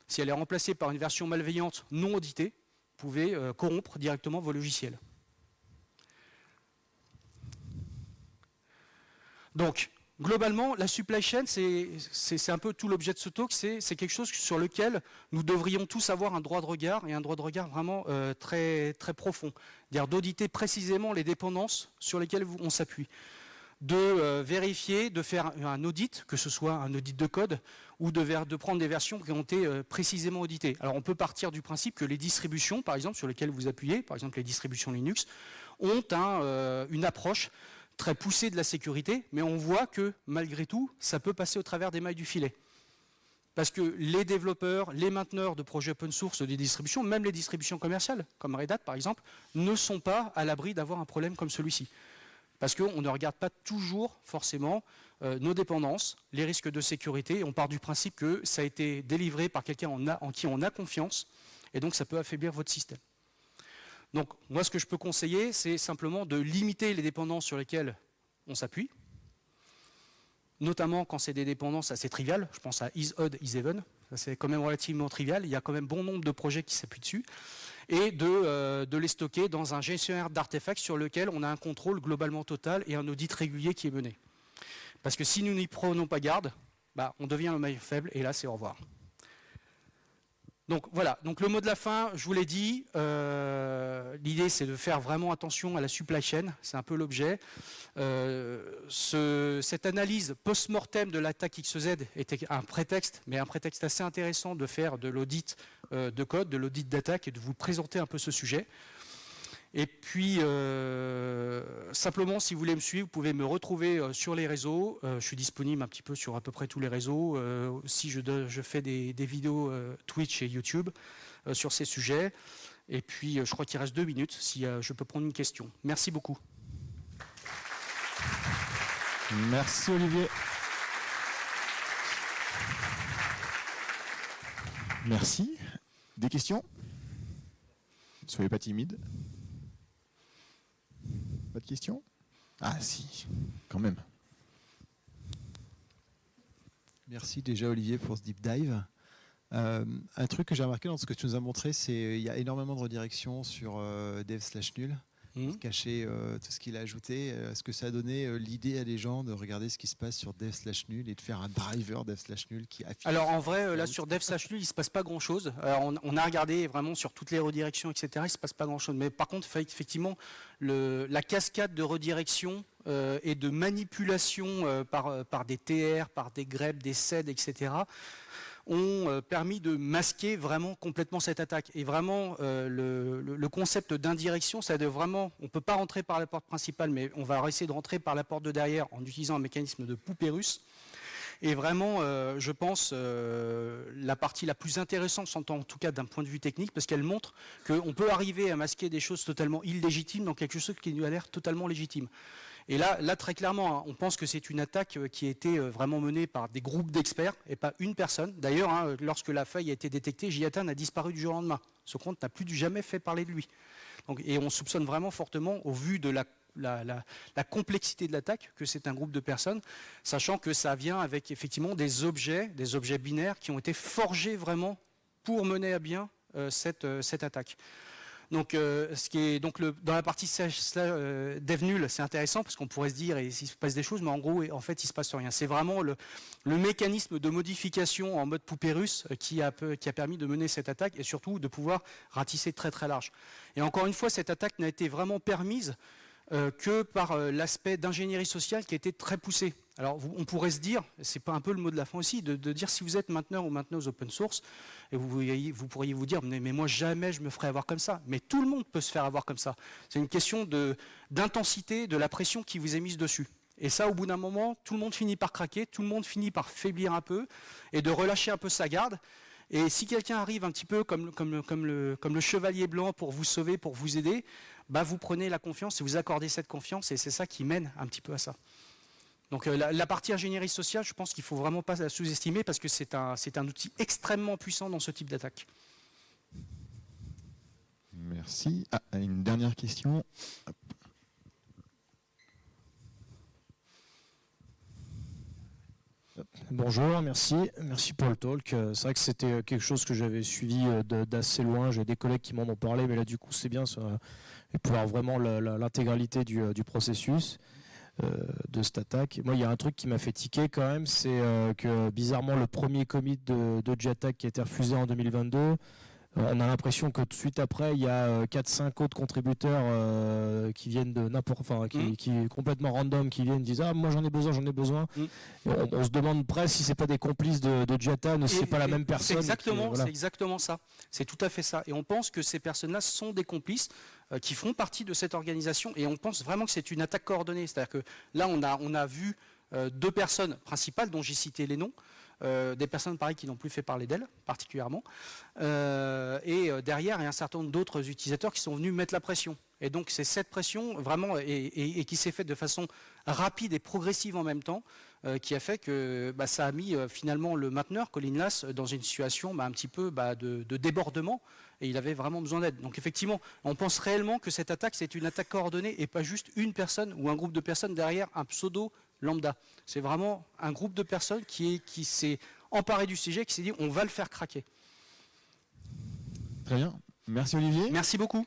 Si elle est remplacée par une version malveillante non auditée, vous pouvez corrompre directement vos logiciels. Donc, globalement, la supply chain, c'est un peu tout l'objet de ce talk, c'est quelque chose sur lequel nous devrions tous avoir un droit de regard, et un droit de regard vraiment très, très profond. C'est-à-dire d'auditer précisément les dépendances sur lesquelles on s'appuie. De vérifier, de faire un audit, que ce soit un audit de code, ou de prendre des versions qui ont été précisément auditées. Alors on peut partir du principe que les distributions, par exemple, sur lesquelles vous appuyez, par exemple les distributions Linux, ont une approche très poussée de la sécurité, mais on voit que, malgré tout, ça peut passer au travers des mailles du filet. Parce que les développeurs, les mainteneurs de projets open source des distributions, même les distributions commerciales, comme Red Hat par exemple, ne sont pas à l'abri d'avoir un problème comme celui-ci. Parce qu'on ne regarde pas toujours forcément nos dépendances, les risques de sécurité, et on part du principe que ça a été délivré par quelqu'un en qui on a confiance, et donc ça peut affaiblir votre système. Donc moi ce que je peux conseiller, c'est simplement de limiter les dépendances sur lesquelles on s'appuie, notamment quand c'est des dépendances assez triviales, je pense à is-odd, is-even, c'est quand même relativement trivial, il y a quand même bon nombre de projets qui s'appuient dessus, et de les stocker dans un gestionnaire d'artefacts sur lequel on a un contrôle globalement total et un audit régulier qui est mené. Parce que si nous n'y prenons pas garde, on devient le maillon faible, et là c'est au revoir. Donc voilà, donc le mot de la fin, je vous l'ai dit, l'idée c'est de faire vraiment attention à la supply chain, c'est un peu l'objet. Cette analyse post-mortem de l'attaque XZ était un prétexte, mais un prétexte assez intéressant de faire de l'audit de code, de l'audit d'attaque et de vous présenter un peu ce sujet. Et puis, simplement, si vous voulez me suivre, vous pouvez me retrouver sur les réseaux. Je suis disponible un petit peu sur à peu près tous les réseaux. Si je fais des vidéos Twitch et YouTube sur ces sujets. Et puis, je crois qu'il reste 2 minutes, si je peux prendre une question. Merci beaucoup. Merci Olivier. Merci. Des questions? Ne soyez pas timide. Pas de questions? Ah si, quand même. Merci déjà Olivier pour ce deep dive. Un truc que j'ai remarqué dans ce que tu nous as montré, c'est qu'il y a énormément de redirections sur dev/nul pour cacher tout ce qu'il a ajouté. Est-ce que ça a donné l'idée à des gens de regarder ce qui se passe sur dev/nul et de faire un driver dev/nul qui affiche? Alors en vrai, là sur dev/nul, il ne se passe pas grand-chose. On a regardé vraiment sur toutes les redirections, etc. Il ne se passe pas grand-chose. Mais par contre, effectivement, la cascade de redirection et de manipulation par des TR, par des grep, des sed, etc., ont permis de masquer vraiment complètement cette attaque. Et vraiment, le concept d'indirection, c'est de vraiment, on ne peut pas rentrer par la porte principale, mais on va essayer de rentrer par la porte de derrière en utilisant un mécanisme de poupée russe. Et vraiment, je pense, la partie la plus intéressante, en tout cas d'un point de vue technique, parce qu'elle montre qu'on peut arriver à masquer des choses totalement illégitimes dans quelque chose qui nous a l'air totalement légitime. Et là, très clairement, on pense que c'est une attaque qui a été vraiment menée par des groupes d'experts et pas une personne. D'ailleurs, lorsque la faille a été détectée, Jiyatan a disparu du jour au lendemain. Ce compte n'a plus jamais fait parler de lui. Donc, et on soupçonne vraiment fortement, au vu de la complexité de l'attaque, que c'est un groupe de personnes, sachant que ça vient avec effectivement des objets binaires qui ont été forgés vraiment pour mener à bien cette attaque. Donc, ce qui est donc dans la partie dev nul, c'est intéressant parce qu'on pourrait se dire il se passe des choses, mais en gros, en fait, il se passe rien. C'est vraiment le mécanisme de modification en mode poupée russe qui a permis de mener cette attaque et surtout de pouvoir ratisser très très large. Et encore une fois, cette attaque n'a été vraiment permise que par l'aspect d'ingénierie sociale qui a été très poussé. Alors on pourrait se dire, c'est pas un peu le mot de la fin aussi, de dire si vous êtes mainteneur ou mainteneuse open source, et vous pourriez vous dire, mais moi jamais je me ferai avoir comme ça. Mais tout le monde peut se faire avoir comme ça. C'est une question d'intensité, de la pression qui vous est mise dessus. Et ça, au bout d'un moment, tout le monde finit par craquer, tout le monde finit par faiblir un peu et de relâcher un peu sa garde. Et si quelqu'un arrive un petit peu comme le chevalier blanc pour vous sauver, pour vous aider, bah vous prenez la confiance et vous accordez cette confiance et c'est ça qui mène un petit peu à ça. Donc la partie ingénierie sociale, je pense qu'il ne faut vraiment pas la sous-estimer parce que c'est un outil extrêmement puissant dans ce type d'attaque. Merci. Ah, une dernière question. Bonjour, merci pour le talk. C'est vrai que c'était quelque chose que j'avais suivi d'assez loin. J'ai des collègues qui m'en ont parlé, mais là du coup c'est bien de pouvoir vraiment l'intégralité du processus de cette attaque. Moi, il y a un truc qui m'a fait tiquer quand même, c'est que bizarrement le premier commit de JATAC qui a été refusé en 2022, on a l'impression que tout de suite après, il y a 4-5 autres contributeurs qui viennent de n'importe, enfin, qui est complètement random, qui viennent disent ah moi j'en ai besoin. Et on se demande presque si c'est pas des complices de JATA, ou si c'est pas la même personne. C'est exactement ça. C'est tout à fait ça. Et on pense que ces personnes-là sont des complices qui font partie de cette organisation. Et on pense vraiment que c'est une attaque coordonnée. C'est-à-dire que là, on a vu deux personnes principales dont j'ai cité les noms. Des personnes pareil qui n'ont plus fait parler d'elles particulièrement et derrière il y a un certain nombre d'autres utilisateurs qui sont venus mettre la pression et donc c'est cette pression vraiment et qui s'est faite de façon rapide et progressive en même temps qui a fait que ça a mis finalement le mainteneur Colin Lass dans une situation un petit peu de débordement et il avait vraiment besoin d'aide. Donc effectivement on pense réellement que cette attaque c'est une attaque coordonnée et pas juste une personne ou un groupe de personnes derrière un pseudo lambda. C'est vraiment un groupe de personnes qui s'est emparé du sujet, qui s'est dit on va le faire craquer. Très bien. Merci Olivier. Merci beaucoup.